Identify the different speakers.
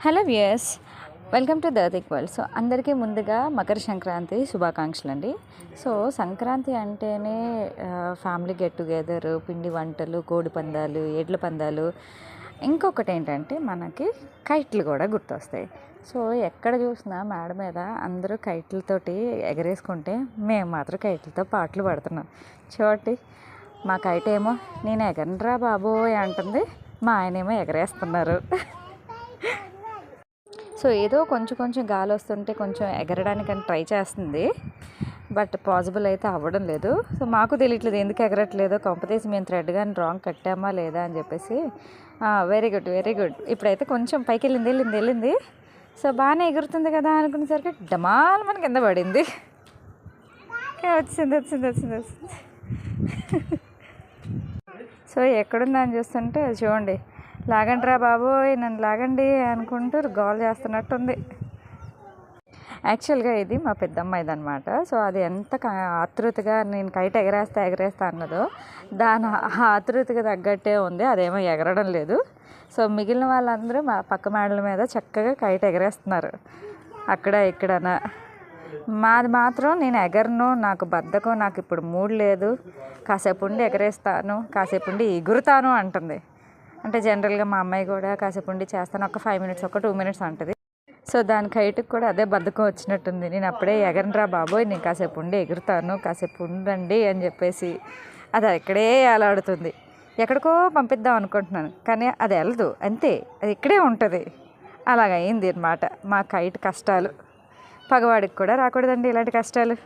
Speaker 1: Hello viewers, welcome to దర్దిక్ world. So అందరికీ ముందుగా మకర సంక్రాంతి శుభాకాంక్షలు అండి. సో సంక్రాంతి అంటేనే ఫ్యామిలీ గెట్ టుగెదర్, పిండి వంటలు, కోడి పందాలు, ఎడ్ల పందాలు. ఇంకొకటి ఏంటంటే మనకి కైట్లు కూడా గుర్తొస్తాయి. సో ఎక్కడ చూసినా మేడ మీద అందరూ కైట్లతోటి ఎగరేసుకుంటే మేము మాత్రం కైట్లతో పాటలు పాడుతున్నాం. చూడండి, మా కైట్ ఏమో నేను ఎగరనరా బాబోయ్ అంటుంది, మా ఆయనేమో ఎగరేస్తున్నారు. సో ఏదో కొంచెం కొంచెం గాలి వస్తుంటే కొంచెం ఎగరడానికని ట్రై చేస్తుంది, బట్ పాసిబుల్ అయితే అవ్వడం లేదు. సో మాకు తెలియట్లేదు ఎందుకు ఎగరట్లేదో, కొంపతీసి మేము థ్రెడ్ కానీ రాంగ్ కట్టామా లేదా అని చెప్పేసి. Very good, very good. ఇప్పుడైతే కొంచెం పైకి వెళ్ళింది. సో బాగానే ఎగురుతుంది కదా అనుకునేసరికి డమాల్ మన కింద పడింది. వచ్చింది. సో ఎక్కడుందని చూస్తుంటే చూడండి, లాగండి రా బాబోయ్ నన్ను లాగండి అనుకుంటూ గోల్ చేస్తున్నట్టుంది. యాక్చువల్గా ఇది మా పెద్దమ్మాయిది అనమాట. సో అది ఎంత ఆతృతగా నేను కైట్ ఎగరేస్తా అన్నదో దాని ఆతృతగా తగ్గట్టే ఉంది, అదేమో ఎగరడం లేదు. సో మిగిలిన వాళ్ళందరూ మా పక్క మేడల మీద చక్కగా కైట్ ఎగరేస్తున్నారు అక్కడ ఇక్కడన. మాది మాత్రం నేను ఎగరను, నాకు బద్ధకం, నాకు ఇప్పుడు మూడ్ లేదు, కాసేపు ఉండి ఎగరేస్తాను, కాసేపు ఉండి ఎగురుతాను అంటుంది. అంటే జనరల్గా మా అమ్మాయి కూడా కాసేపు ఉండి చేస్తాను, ఒక 5 minutes, ఒక 2 minutes అంటుంది. సో దాని కైట్కి కూడా అదే బద్ధకం వచ్చినట్టుంది. నేను అప్పుడే ఎగరనరా బాబోయ్, నేను కాసేపు ఉండి ఎగురుతాను, కాసేపు ఉండండి అని చెప్పేసి అది ఇక్కడే అలాడుతుంది. ఎక్కడికో పంపిద్దాం అనుకుంటున్నాను కానీ అది వెళ్ళదు, అంతే, అది ఇక్కడే ఉంటుంది. అలాగయింది అన్నమాట మా కైట్ కష్టాలు. పగవాడికి కూడా రాకూడదండి ఇలాంటి కష్టాలు.